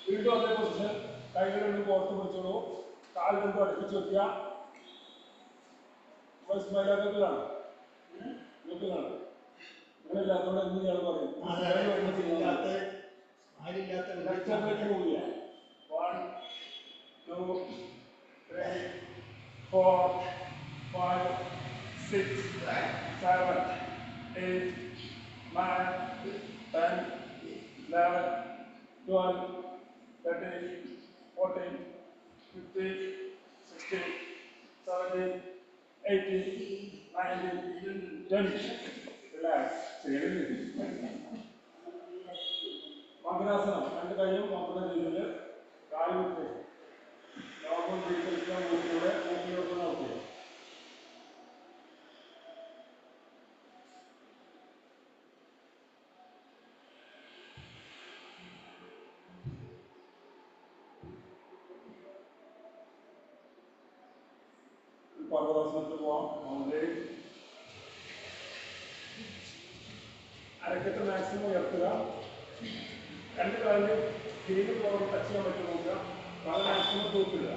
വീണ്ടും അതേ പൊസിഷൻ. കൈകൾ രണ്ടും പുറത്ത് പിടിച്ചോളൂ. കാൽ രണ്ടും അടുപ്പിച്ച് വെക്കുക. സ്മൈലാക്കത്തിലാണ് വീട്ടിലാണ് നിങ്ങളില്ലാത്തതുകൊണ്ട് എന്ത് ചെയ്യാൻ പറയും. മൂവ് ചെയ്യാം. 1 2 3 4 5 6 7 8 9 10 11 12 13 14 15 16 17 18 19 20. Relax. മകരാസനം. രണ്ട് കൈയും നോക്കുന്ന രീതിയിൽ കാല് വിട്ട് നോർമൽ ബ്രീത്ത് മൂക്കിലൂടെ മൂക്കിലോട്ട് നോക്കുക. പർവ്വതാസനത്തിൽ പോവാം. അരക്കെട്ട് മാക്സിമം ഉയർത്തുക. രണ്ട് കാലിലും കീഴിൽ പോകാൻ ടച്ച് ചെയ്യാൻ പറ്റും നോക്കുക. കാല് മാക്സിമം തൂക്കിടുക.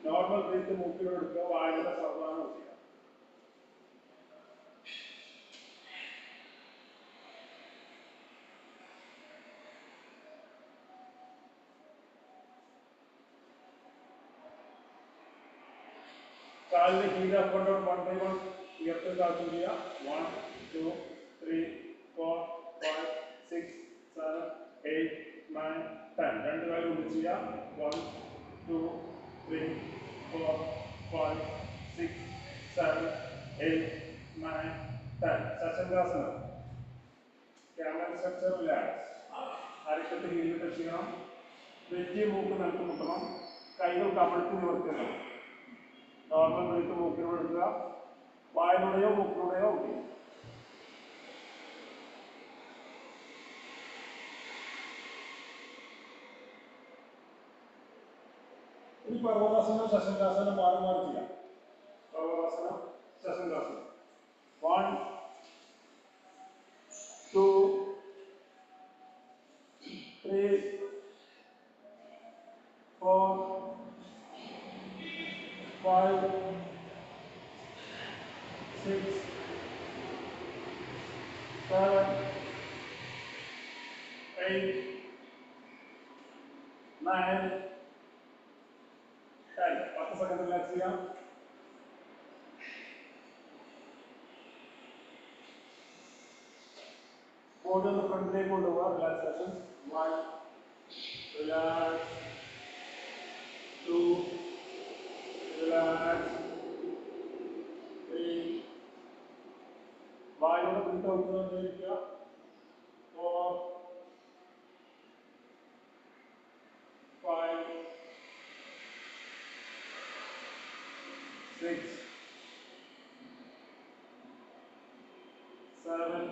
നോർമൽ ബ്രീത്ത് മൂക്കിലൂടെ എടുക്കുക. വായുടെ സാവധാനം നോക്കുക. കാലിന്റെ കീഴിൽ അപ്പ് ആൻഡ് ഡൗൺ 1 by 1 ഉയർത്തുക. താഴ്ത്തുക ചെയ്യുക. 1 2 3 4 5 6 7 8 9 10. രണ്ട് കാലും ഒന്നിച്ച് ചെയ്യുക. 1 2 3 4 5 6 7 8 9 10. ശശങ്കാസനം. Camera structure relax. അരക്കെട്ട് കീഴിൽ ടച്ച് ചെയ്യണം. നെറ്റി മൂക്ക് നിലത്ത് മുട്ടണം. കൈകൾ കമിഴ്ത്തി നിവർത്തണം. നോർമൽ ബ്രീത്ത് മൂക്കിലൂടെ എടുക്കുക. വായിലൂടെയോ മൂക്കിലൂടെയോ ഓക്കെ. ഈ പർവ്വതാസനം ശശങ്കാസനം മാറി മാറി ചെയ്യാം. പർവ്വതാസനം ശശങ്കാസനം. 1 2 3 4 5 6 7 8 9 10. 10 സെക്കൻഡ് റിലാക്സ് ചെയ്യാം. ബോഡി ഒന്ന് ഫ്രണ്ടിലേക്ക് കൊണ്ടുപോവുക. റിലാക്സേഷൻ. 1 റിലാക്സ് 2 റിലാക്സ് 3 വായുടെ ബ്രീത്ത് ഔട്ടുകൊണ്ടിരിക്കുക. 4 5 6 7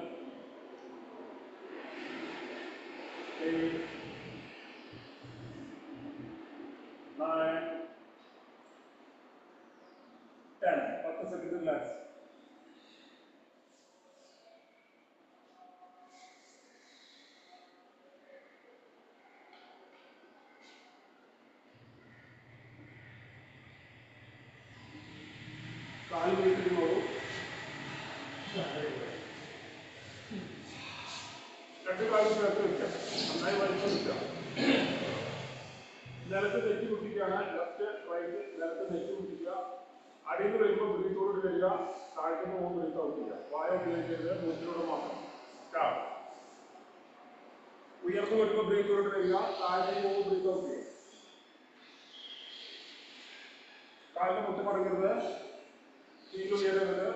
8 9 10. 10 second relax. കാല് വീട്ടിൽ പോകും. രണ്ട് കാലും ചേർത്ത് വയ്ക്കാം. നന്നായി വലിച്ചു വയ്ക്കാം. നിലത്ത് നെറ്റി കുട്ടിക്കുകയാണ്. ലെഫ്റ്റ് റൈറ്റ് നിലത്ത് നെറ്റി കുട്ടിക്കുക. അടിയിൽ വരുമ്പോൾ ബ്രീത്തോട് വരിക. താഴ്ത്തുന്ന പോകുമ്പോൾ ബ്രീത്ത് ഔട്ട് ചെയ്യുക. വായ ഉപയോഗിക്കരുത്. മൂക്കിലൂടെ മാത്രം. സ്റ്റാർട്ട്. ഉയർന്നു വരുമ്പോൾ ബ്രീത്തോട് വരിക. താഴ്ന്നു പോകുമ്പോൾ ബ്രീത്ത് ഔട്ട് ചെയ്യുക. കാലിന് മുട്ട് മടങ്ങരുത്. കീഴിൽ ഉയരരുത്.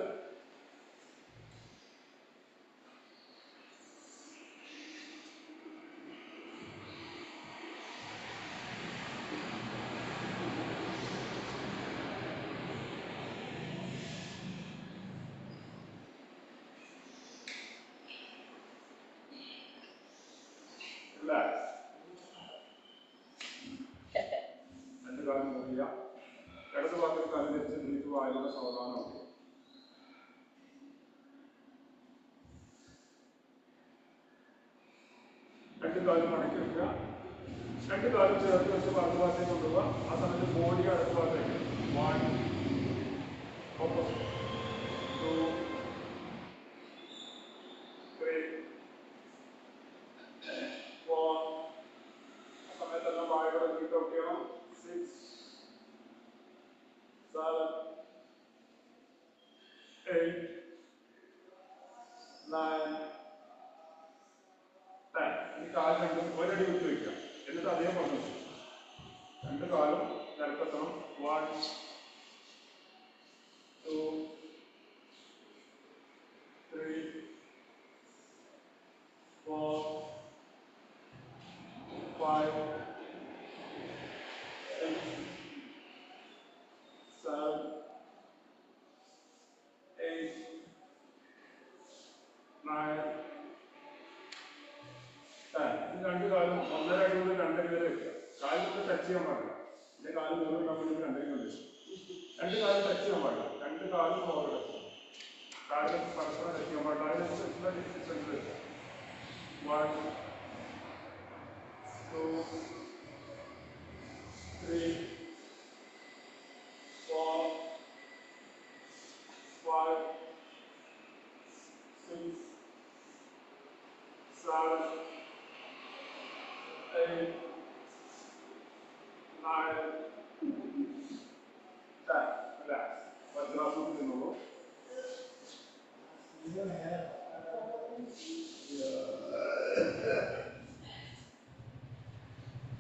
രണ്ട് കാലം മൂവില്ല. ഇടത് ഭാഗത്ത് കാലം ധരിച്ച് ബ്രീത്ത് വായിലൂടെ സാവധാനം ഓക്കെ. രണ്ട് കാലം മടക്കി വെക്കുക. രണ്ട് കാലും ചേർത്ത് വെച്ച് വലത് ഭാഗത്തേക്ക് കൊണ്ടുപോവുക. ആ സമയത്ത് ബോഡി അടുത്ത ഭാഗത്തേക്ക്. 1 ഓപ്പോസിറ്റ് 2 3 4 ആ സമയത്തെല്ലാം വായയുടെ വീട്ട് ഔട്ട് ചെയ്യണം. 6 7 8 9 10. ഈ കാല് രണ്ടും ഒരടി വിട്ട് വയ്ക്കുക. എന്നിട്ട് അതേ പറഞ്ഞു രണ്ട് കാലും നിലത്തെത്തണം. 1 2 3 4 5 6 7 8 9 10. രണ്ട് കാലും ഒന്നര അടി മുതൽ രണ്ടടി വരെ വെക്കുക. കാലിലൊക്കെ ടച്ച് ചെയ്യാൻ പാടില്ല. എന്റെ കാല് മുകളിൽ നമ്മൾ രണ്ടടി കൊണ്ട് രണ്ട് കാലും ടച്ച് ചെയ്യാൻ പാടില്ല. രണ്ട് കാലും ഫോർവേഡ് വെക്കുക. കാലിൽ പരസ്പരം ടച്ച് ചെയ്യാൻ പാടില്ല. അതിനനുസരിച്ചുള്ള ഡിസ്റ്റൻസ് വെക്കുക. 1 2 3 4 5 6 7 8 9 10. Relax. വജ്രാസനത്തിൽ നിന്നുള്ളൂ.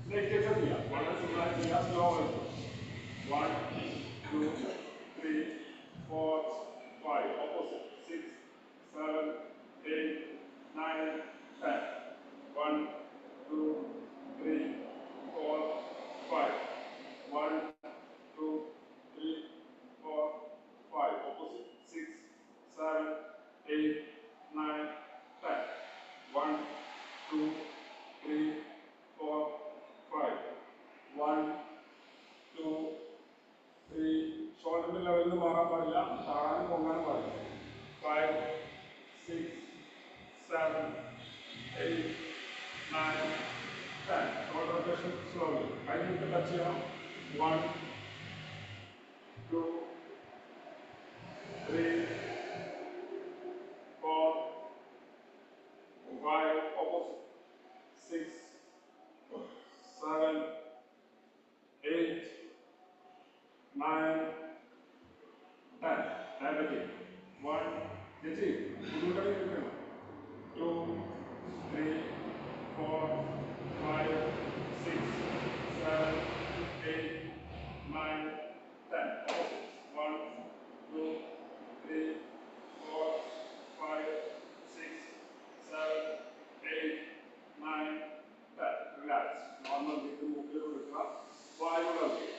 നെക്സ്റ്റ് ചെയ്യാം. വളരെ സിമ്പിളായി ചെയ്യാം. സ്ലോ ആയിട്ട് 1 2 3 4 5 ഓപ്പോസിറ്റ് 6 7 8 9 10. 1 2 3 4 5 1 2 3 4 5 opposite 6 7 8 9 10. 1 2 3 4 5 1 2 3 ഷോൾഡറിന്റെ ലെവലിൽ നിന്ന് മാറാൻ പാടില്ല. താഴാനും പൊങ്ങാനും പാടില്ല. 5 6 7 8 9 10. Shoulder rotation slowly. കൈവിട്ട് ടച്ച് ചെയ്യണം. 1 2 3 4 5 opposite 6 7 8 9 10. And again 1 2 3 4 5 6 7 8 9 10. Opposite 1 2 3 4 5 6 7 8 9 10. Relax. Normal breathing മൂക്കിൽ കൊടുക്കുക. വായുവിൽ ഇളക്കുക.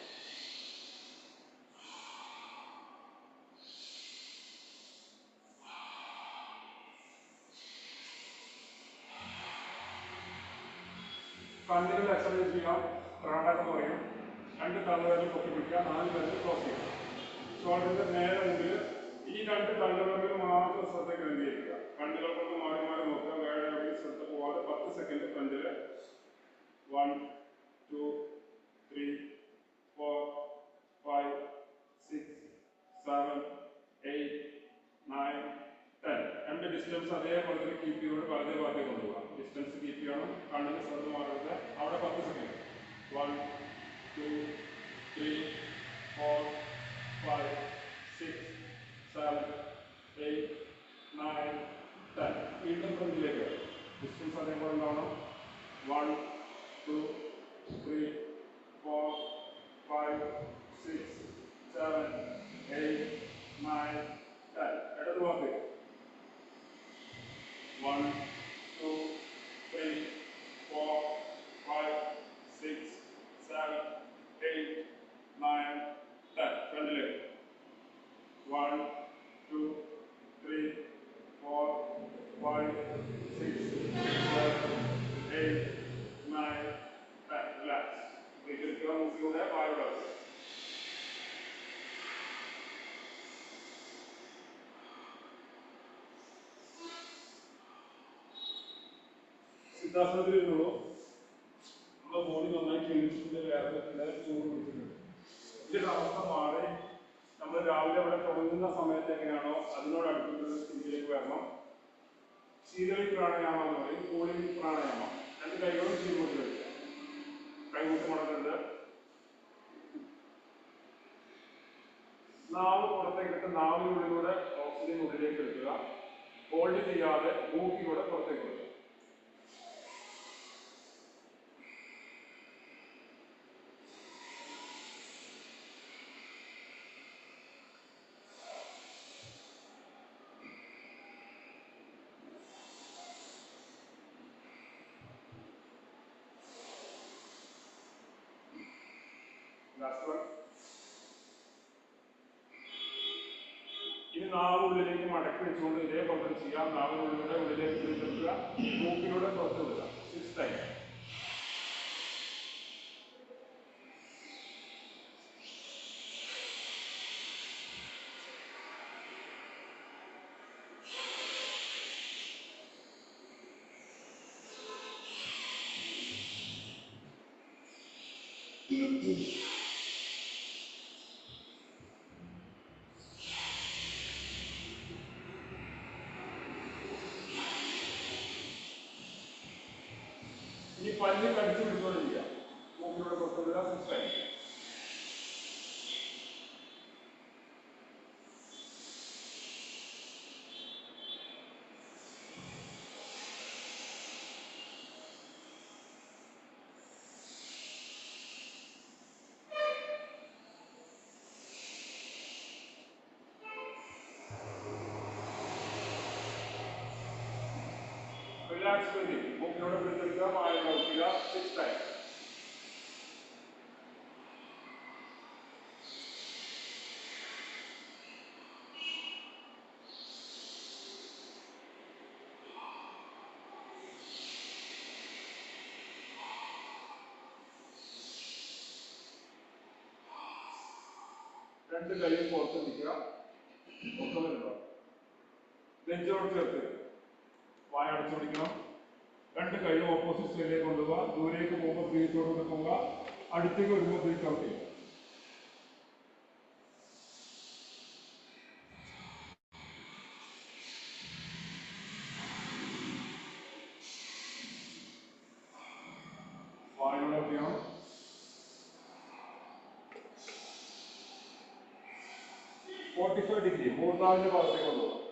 കണ്ണുകൾ എക്സർസൈസ് ചെയ്യാം. പ്രാണായാമം പറയും. രണ്ട് കണ്ണുകളിൽ പൊക്കി പിടിക്കുക. 4 പേര് ക്ലോസ് ചെയ്യുക. ഷോൾഡറിന്റെ നേരെ മുമ്പിൽ ഈ രണ്ട് കണ്ണുകളിൽ മാത്രം ശ്രദ്ധ കേന്ദ്രീകരിക്കുക. കണ്ണുകൾ കൊണ്ട് മാറി മാറി നോക്കുക. വേറെ എവിടെയും ശ്രദ്ധ പോവാതെ 10 സെക്കൻഡ് ഫ്രണ്ടിൽ 1 2 3 4 5 6 7 8 9 10. രണ്ട് ഡിസ്റ്റൻസ് അതേപോലെ തന്നെ കീപ്പ് ചെയ്തുകൊണ്ട് വലതേ ഭാഗത്തേക്ക് കൊണ്ടുപോകാം. ഡിസ്റ്റൻസ് കീപ്പ് ചെയ്യണം. കണ്ണിന് ശ്രദ്ധ മാറരുത്. അവിടെ 10 സെക്കൻഡ് 1 2 3 4 5 6 7 8 9 10. വീണ്ടും ഫ്രണ്ടിലേക്ക് ഡിസ്റ്റൻസ് അതേപോലെ ഉണ്ടാവണം. 1 2 3 4 5 6 7 8 9 10. ഇടത് ഭാഗത്തേക്ക് 1 2 3 4 5 6 7 8 9 10. ഫ്രണ്ടിലേക്ക് 1 2 3 4 5 6 7 8 9 10. Relax. വീട്ടിലിരിക്കുക. മൂക്കിലൂടെ വായുടെ സിദ്ധാസനത്തിൽ ഇരുന്നുള്ളൂ. നമ്മുടെ ബോഡി നന്നായി ക്ഷീണിച്ചിട്ടുണ്ട്, വേർത്തിട്ടുണ്ട്, ചൂട് പിടിച്ചിട്ടുണ്ട്. ഇതിന്റെ അവസ്ഥ മാറി നമ്മൾ രാവിലെ ഇവിടെ തുടങ്ങുന്ന സമയത്ത് എങ്ങനെയാണോ അതിനോടടുത്തുള്ള സ്ഥിതിയിലേക്ക് വരണം. ശീതളി പ്രാണായാമം എന്ന് പറയും, കൂളിംഗ് പ്രാണായാമം. രണ്ട് കൈകളും ചീമുട്ടി വയ്ക്കുക, കൈമുട്ട് മടക്കുന്നത്. നാവ് പുറത്തേക്കിട്ട് നാവിനുള്ളിലൂടെ ഓക്സിജൻ ഉള്ളിലേക്ക് എടുക്കുക. ഹോൾഡ് ചെയ്യാതെ മൂക്കിലൂടെ പുറത്തേക്ക് എടുക്കുക. ഇനി നാവ് ഉള്ളിലേക്ക് മടക്കി വെച്ചുകൊണ്ട് ഇതേപോലെ ചെയ്യാം. നാവിനുള്ളിലൂടെ ഉള്ളിലേക്ക് തിരിച്ചെടുക്കുക, മൂക്കിലൂടെ പുറത്ത് വിടുക. 6 ടൈം. ഈ പല്ല് കടിച്ചു പിടിച്ചുകൊണ്ടിരിക്കുക, മൂക്കിലൂടെ പുറത്ത് വിടുക. 6 ടൈം. റിലാക്സ് ബ്രീതിങ്, മൂക്കിലൂടെ പിടിച്ചെടുക്കുക, വായ നോക്കുക. 6 ടൈം. രണ്ട് കൈയും പുറത്ത് നിൽക്കുക, ഒക്കെ വരുന്നുണ്ടോ? നെഞ്ചോട് ചേർത്ത് വായ അടച്ചു പിടിക്കണം. രണ്ട് കൈയും ഓപ്പോസിറ്റ് സൈഡിലേക്ക് കൊണ്ടുപോവുക. ദൂരേക്ക് പോകുമ്പോൾ ബ്രീത്തോടുകൂടെ പോവുക, അടുത്തേക്ക് വരുമ്പോൾ ബ്രീത്ത് ഔട്ട് ചെയ്യുക. വായോടെ ചെയ്യണം. 45 ഡിഗ്രി മൂർധാവിന്റെ ഭാഗത്തേക്ക് കൊണ്ടുപോകാം.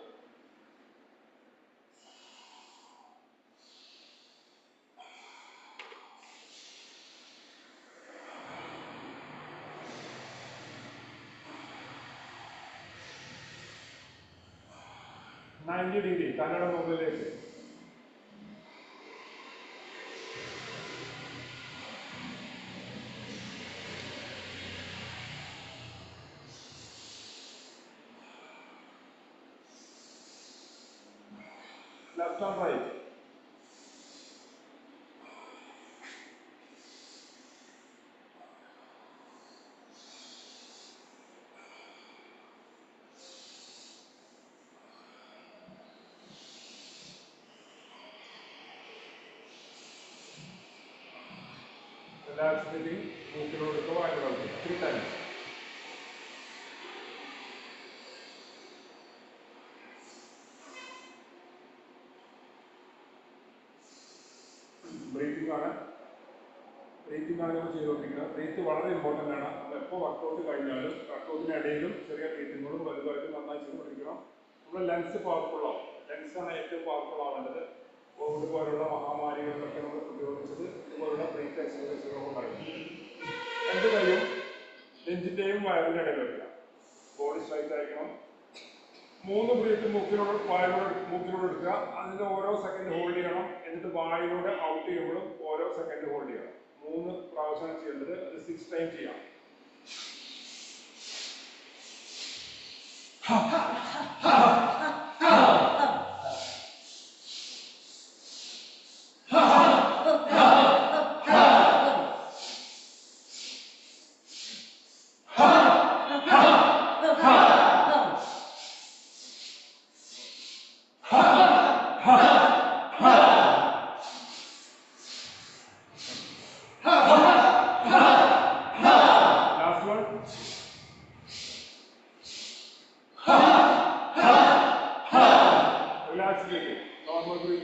ഡിഗ്രി കന്നഡ മുകളിലേക്ക്. Left and right. റിലാക്സ് ചെയ്ത് മൂക്കിലൂടെ വായിലോട്ട് 3 ടൈംസ്. ബ്രീത്തിങ് ആണ് നമ്മൾ ചെയ്തുകൊണ്ടിരിക്കുന്നത്. ബ്രീത്ത് വളരെ ഇമ്പോർട്ടൻ്റ് ആണ്. നമ്മൾ എപ്പോൾ വർക്കൗട്ട് കഴിഞ്ഞാലും വർക്കൗട്ടിനിടയിലും ചെറിയ ബ്രീത്തിങ്ങോടും വലുതായിട്ട് നന്നായി ചെയ്തുകൊണ്ടിരിക്കണം. നമ്മൾ ലങ്സ് പവർഫുൾ ആവും. ലങ്സാണ് ഏറ്റവും പവർഫുൾ ആവേണ്ടത്. കോവിഡ് പോലുള്ള മഹാമാരികളിലൊക്കെ നമ്മൾ പ്രതിരോധിച്ചത് ഇതുപോലുള്ള ബ്രീത്ത് എക്സസൈസുകൾ കൊണ്ടായിരുന്നു. രണ്ട് കൈയും നെഞ്ചിൻ്റെയും വയറിൻ്റെ ഇടയിൽ വയ്ക്കുക. ബോഡി സ്ട്രൈറ്റ് ആയിരിക്കണം. 3 ബ്രീത്ത് മൂക്കിലൂടെ എടുക്കുക. അതിൻ്റെ ഓരോ സെക്കൻഡ് ഹോൾഡ് ചെയ്യണം. എന്നിട്ട് വായിലൂടെ ഔട്ട് ചെയ്യുമ്പോഴും ഓരോ സെക്കൻഡ് ഹോൾഡ് ചെയ്യണം. 3 പ്രാവശ്യം ചെയ്യേണ്ടത്. അത് 6 ടൈം ചെയ്യാം.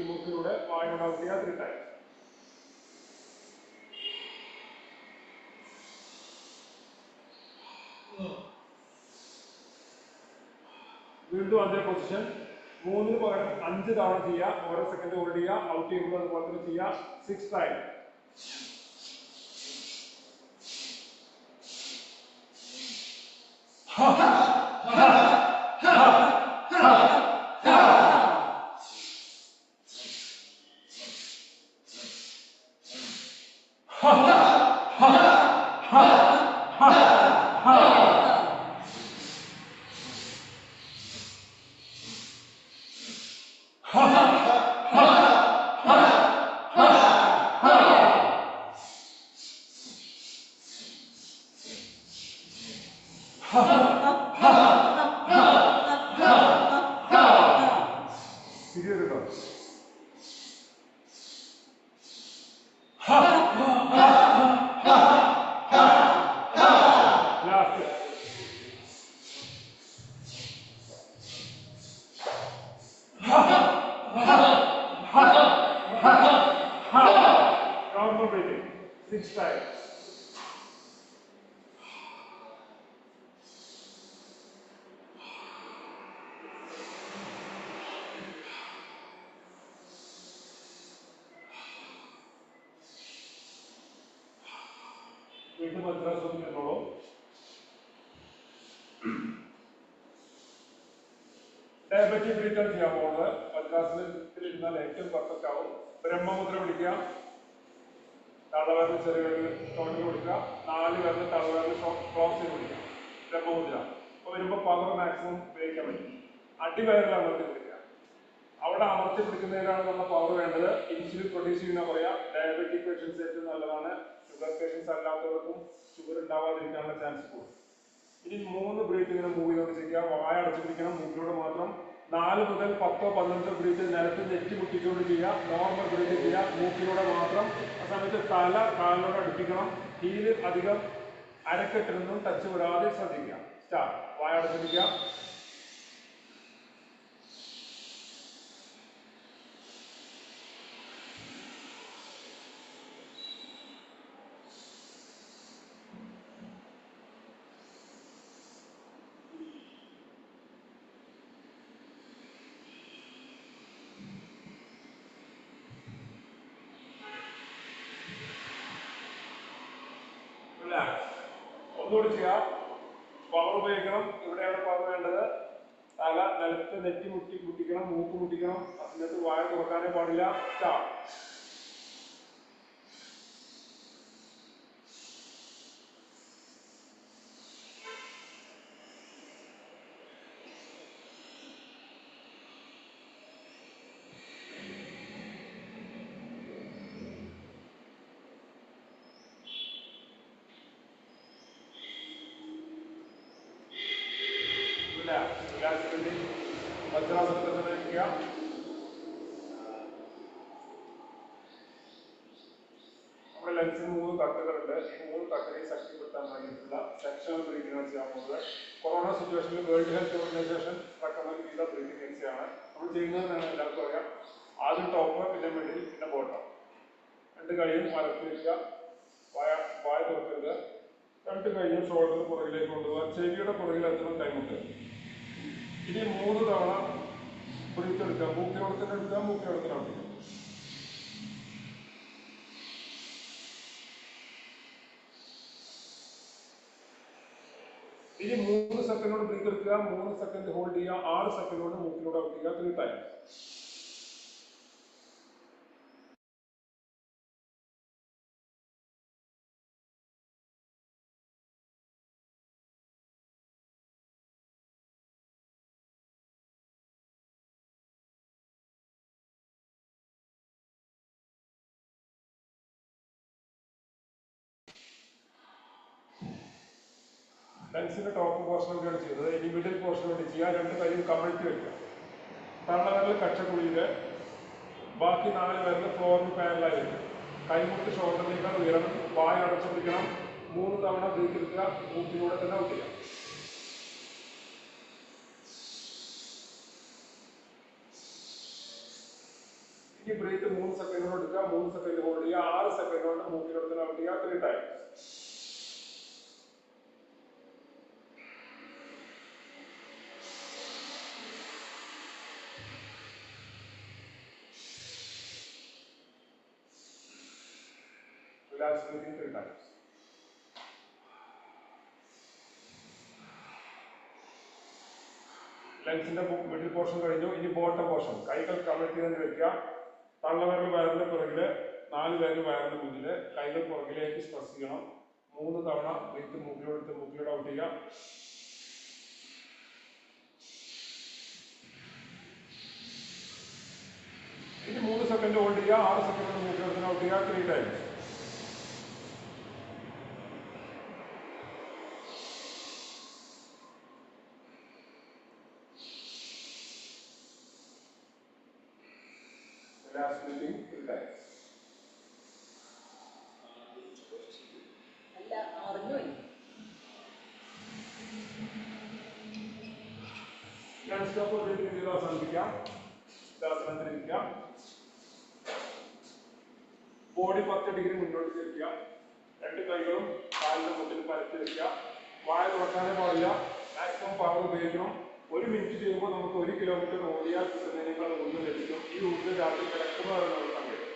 മൂക്കിലൂടെ വായുകൊണ്ട് ഔട്ട് ചെയ്യുക 3 ടൈം. വീണ്ടും അതേ പൊസിഷൻ 3 പകരം 5 തവണ ചെയ്യുക. ഓരോ സെക്കൻഡ് ഹോൾഡ് ചെയ്യുക. ഔട്ട് ചെയ്യുമ്പോൾ അതുപോലെ തന്നെ ചെയ്യുക 6 ടൈം. വീണ്ടും വജ്രാസനം നിന്നോളൂ. ഡയബറ്റിക് ബ്രീത്ത് ചെയ്യാൻ പോകുന്നത് വജ്രാസനത്തിൽ ഇരുന്നാൽ ഏറ്റവും പെർഫെക്റ്റ് ആവും. ബ്രഹ്മമുദ്ര പിടിക്കുക. തള്ളവിരൽ ചെറിയ ടോട്ടിൽ പിടിക്കുക. 4 വിരൽ തള്ളവിരൽ ക്രോസ് ചെയ്ത് പിടിക്കുക. ബ്രഹ്മമുദ്ര. അപ്പോൾ വരുമ്പോൾ പവർ മാക്സിമം ഉപയോഗിക്കാൻ പറ്റും. അടിവയറിൽ അമർത്തി പിടിക്കുക. അവിടെ അമർത്തി പിടിക്കുന്നതിനാണ് നമ്മൾ പവർ വേണ്ടത്. ഇൻസുലിൻ പ്രൊഡ്യൂസ് ചെയ്യുന്ന പറയാം. ഡയബറ്റിക് പേഷ്യൻസ് ഏറ്റവും നല്ലതാണ്. ഷുഗർ പേഷ്യൻസ് അല്ലാത്തവർക്കും ഷുഗർ ഉണ്ടാവാതിരിക്കാനുള്ള ചാൻസ് കൂടും. ഇനി 3 ബ്രീത്ത് ഇങ്ങനെ മൂവ് ചെയ്തുകൊണ്ട് ചെയ്യുക. വായ അടച്ചു പിടിക്കണം. മൂക്കിലൂടെ മാത്രം 4 മുതൽ 10 15 ബ്രീത്ത് നിലത്ത് നെറ്റി മുട്ടിച്ചുകൊണ്ട് ചെയ്യുക. നോർമൽ ബ്രീത്ത് ചെയ്യുക. മൂക്കിലൂടെ മാത്രം. ആ സമയത്ത് തല കാലിനോട് അടുപ്പിക്കണം. ഹീല് അധികം അരക്കെട്ടിൽ ടച്ച് വരാതെ ശ്രദ്ധിക്കുക. സ്റ്റാർട്ട്. വായ അടച്ചു പിടിക്കുക. ഒന്നുകൂടി ചെയ്യാം. പവർ ഉപയോഗിക്കണം. ഇവിടെയാണ് പവർ വേണ്ടത്. തല നിലത്ത് നെറ്റി മുട്ടിക്കണം. മൂക്ക് മുട്ടിക്കണം. അതിനകത്ത് വായ തുറക്കാനേ പാടില്ല. സ്റ്റാർട്ട്. വജ്രാസനത്തിൽ തന്നെ ഇരിക്കുക. നമ്മുടെ ലങ്സിന് 3 തട്ടുകളുണ്ട്. ഈ 3 തട്ടിനെ ശക്തിപ്പെടുത്താൻ വേണ്ടിയിട്ടുള്ള സെക്ഷണൽ ബ്രീത്തിങ് ചെയ്യാൻ പോകുന്നത്. കൊറോണ സിറ്റുവേഷനിൽ വേൾഡ് ഹെൽത്ത് ഓർഗനൈസേഷൻ റെക്കമെൻഡ് ചെയ്ത ബ്രീത്തിങ് എക്സയാണ് നമ്മൾ ചെയ്യുന്നതെന്നാണ് എല്ലാവർക്കും അറിയാം. ആദ്യം ടോപ്പ്, പിന്നെ മിഡിൽ, പിന്നെ ബോട്ടം. 2 കൈയും വലത്ത് വയ്ക്കുക. വായ തുറക്കരുത്. 2 കൈയും ഷോൾഡർ പുറകിലേക്ക് കൊണ്ടുപോകുക. ചെവിയുടെ പുറകിൽ എത്തണം കൈമുട്ട്. ഇനി 3 തവണ ബ്രീത്ത് എടുക്കുക. മൂക്കിനോട് തന്നെ എടുക്കുക. മൂക്കിനോട് തന്നെ എടുക്കുക. ഇനി 3 സെക്കൻഡ് കൊണ്ട് ബ്രീത്ത് എടുക്കുക. 3 സെക്കൻഡ് ഹോൾഡ് ചെയ്യുക. 6 സെക്കൻഡ് കൊണ്ട് മൂക്കിലൂടെ ഔട്ട് ചെയ്യുക. 3 ടൈം. ലങ്സിന്റെ ടോപ്പ് പോർഷനൊക്കെയാണ് ചെയ്തത്. ഇനി മിഡിൽ പോർഷൻ വേണ്ടി ചെയ്യുക. 2 കൈയും കമഴ്ത്തി വയ്ക്കുക. തള്ളവിരൽ കക്ഷക്കുഴിയിൽ, ബാക്കി 4 വിരൽ ഫ്ലോറിന് പാരലായി വയ്ക്കുക. കൈമുട്ട് ഷോൾഡറിനേക്കാൾ ഉയരണം. വായ അടച്ചു പിടിക്കണം. 3 തവണ ബ്രീത്ത് എടുക്കുക. മൂക്കിലൂടെ തന്നെ ഔട്ട് ചെയ്യുക. ഇനി ബ്രീത്ത് 3 സെക്കൻഡ് കൊണ്ട് എടുക്കുക, 3 സെക്കൻഡ് ഹോൾഡ് ചെയ്യുക, 6 സെക്കൻഡ് കൊണ്ട് മൂക്കിലെടുത്ത് ഔട്ട് ചെയ്യുക 3 ടൈംസ്. Relax breathing 3 times. ലങ്സിന്റെ മിഡിൽ പോർഷൻ കഴിഞ്ഞു. ഇനി ബോട്ടം പോർഷൻ. കൈകൾ കമഴ്ത്തി തന്നെ വെക്കുക. തള്ളവിരൽ വയറിന്റെ പുറകില്, 4 വിരൽ വയറിന്റെ മുന്നില്, കൈകൾ പുറകിലേക്ക് സ്ട്രെസ് ചെയ്യണം. 3 തവണ ബ്രീത്ത് മൂക്കിലൂടെ ഔട്ട് ചെയ്യുക. ഇനി 3 സെക്കൻഡ് ഹോൾഡ് ചെയ്യുക, 6 സെക്കൻഡ് മൂക്കിലെടുത്ത് ഔട്ട് ചെയ്യുക 3 ടൈംസ്. Relax breathing 3 times. ഞാൻ സ്റ്റോപ്പ് ബ്രീത്തിങ് അവസാനിപ്പിക്കാം. അവസാനത്തിലിരിക്കാം. ബോഡി 10 ഡിഗ്രി മുന്നോട്ട് തിരിക്കുക. 2 കൈകളും കാലിന്റെ മുട്ടിൽ പരത്തി വെക്കുക. വായ തുറക്കാനേ പാടില്ല. മാക്സിമം പവർ ഉപയോഗിക്കണം. 1 മിനിറ്റ് ചെയ്യുമ്പോൾ നമുക്ക് 1 കിലോമീറ്റർ ഓടിയാൽ കിട്ടുന്നതിനേക്കാൾ ഊർജ്ജം ലഭിക്കും. ഈ ഊർജ്ജം രാത്രി കിടക്കുന്നവരെ നമ്മൾ സംഭവിക്കും.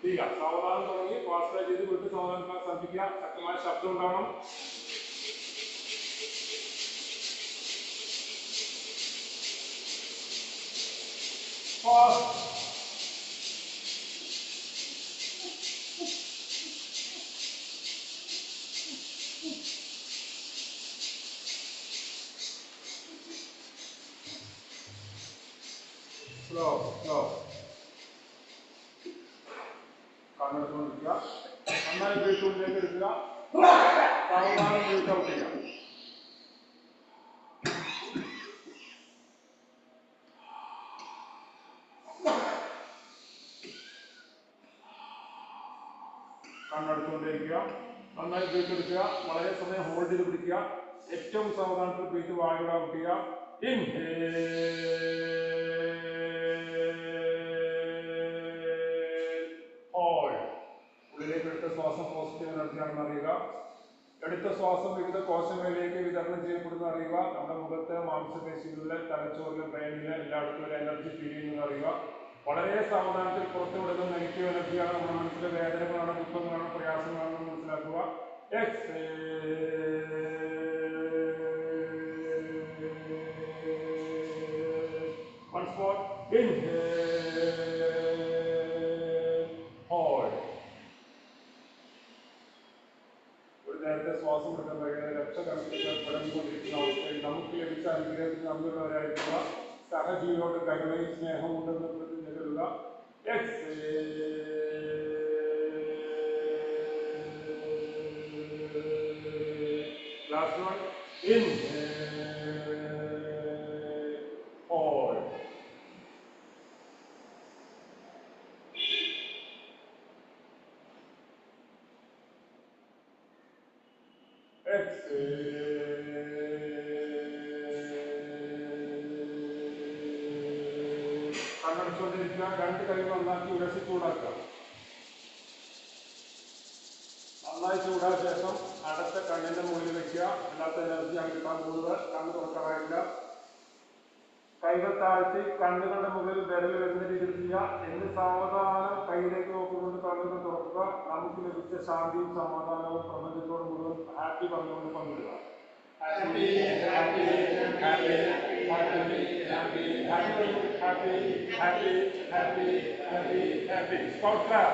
ചെയ്യുക. സാവധാനം തുടങ്ങി ഫാസ്റ്റ് ചെയ്ത് വിട്ട് സാവധാനം അവസാനിപ്പിക്കുക. ശക്തമായ ശബ്ദം ഉണ്ടാവണം. Slow slow. കണ്ണെടുത്തുകൊണ്ടിരിക്കുക. നന്നായി ബ്രീത്ത് ഉള്ളിലേക്ക് എടുക്കുക. സാവധാനം ബ്രീത്ത് ഔട്ട് ചെയ്യുക. കണ്ണെടുത്തുകൊണ്ടിരിക്കുക. നന്നായി ബ്രീത്ത് എടുക്കുക. വളരെ സമയം ഹോൾഡ് ചെയ്ത് പിടിക്കുക. ഏറ്റവും സാവധാനത്തിൽ ബ്രീത്ത് വായിലൂടെ ഔട്ട് ചെയ്യുക. ഉള്ളിലേക്ക് എടുത്ത ശ്വാസം പോസിറ്റീവ് എനർജിയാണെന്ന് അറിയുക. എടുത്ത ശ്വാസം വിവിധ കോശങ്ങളിലേക്ക് വിതരണം ചെയ്യപ്പെടുന്ന അറിയുക. നമ്മുടെ മുഖത്ത്, മാംസപേശികളിലെ, തലച്ചോറിലെ, ബ്രെയിനിലെ എല്ലായിടത്തും ഒരു എനർജി ഫീൽ ചെയ്യുന്നത് അറിയുക. വളരെ സാവധാനത്തിൽ പുറത്തുവിടുന്ന നെഗറ്റീവ് എനർജിയാണ് നമ്മുടെ മനസ്സിലെ വേദനകളാണ്, ദുഃഖങ്ങളാണ്, പ്രയാസങ്ങളാണെന്ന് മനസ്സിലാക്കുക. Once more, inhale, hold. ഒരു നേരത്തെ ശ്വാസം എടുക്കാൻ കഴിയുന്ന ലക്ഷക്കണക്കിന് പിടഞ്ഞുകൊണ്ടിരിക്കുന്ന അവസ്ഥയിൽ നമുക്ക് ലഭിച്ച അനുഗ്രഹത്തിന് നന്ദിയുള്ളവരായിരിക്കുക. സഹജീവിയോട് കരുണയും സ്നേഹവും ഉണ്ടെന്ന് പ്രതിജ്ഞ കരുതുക. Last one, inhale, hold. കണ്ണടച്ചുകൊണ്ടിരിക്കുക. 2 കൈ നന്നാക്കി ഉരസി ചൂടാക്കുക. നന്നായി ചൂടായ ശേഷം അടച്ച കണ്ണിന്റെ മുകളിൽ വെക്കുക. അല്ലാത്ത എനർജിയാണ് കിട്ടാൻ കൂടുതൽ. കണ്ണ് തുറക്കാറായില്ല. കൈകൾ താഴ്ത്തി കണ്ണുകളുടെ മുകളിൽ വിരൽ വരുന്ന രീതിയിൽ ചെയ്യുക. എന്ന് സാവധാനം കൈയിലേക്ക് നോക്കിക്കൊണ്ട് കണ്ണുകൾ തുറക്കുക. നമുക്ക് ലഭിച്ച ശാന്തിയും സമാധാനവും പ്രപഞ്ചത്തോട് മുഴുവൻ ഹാപ്പി പറഞ്ഞുകൊണ്ട് പങ്കിടുക. Happy, happy, happy, happy, happy, happy, happy, happy, happy, happy, happy. Stop clap.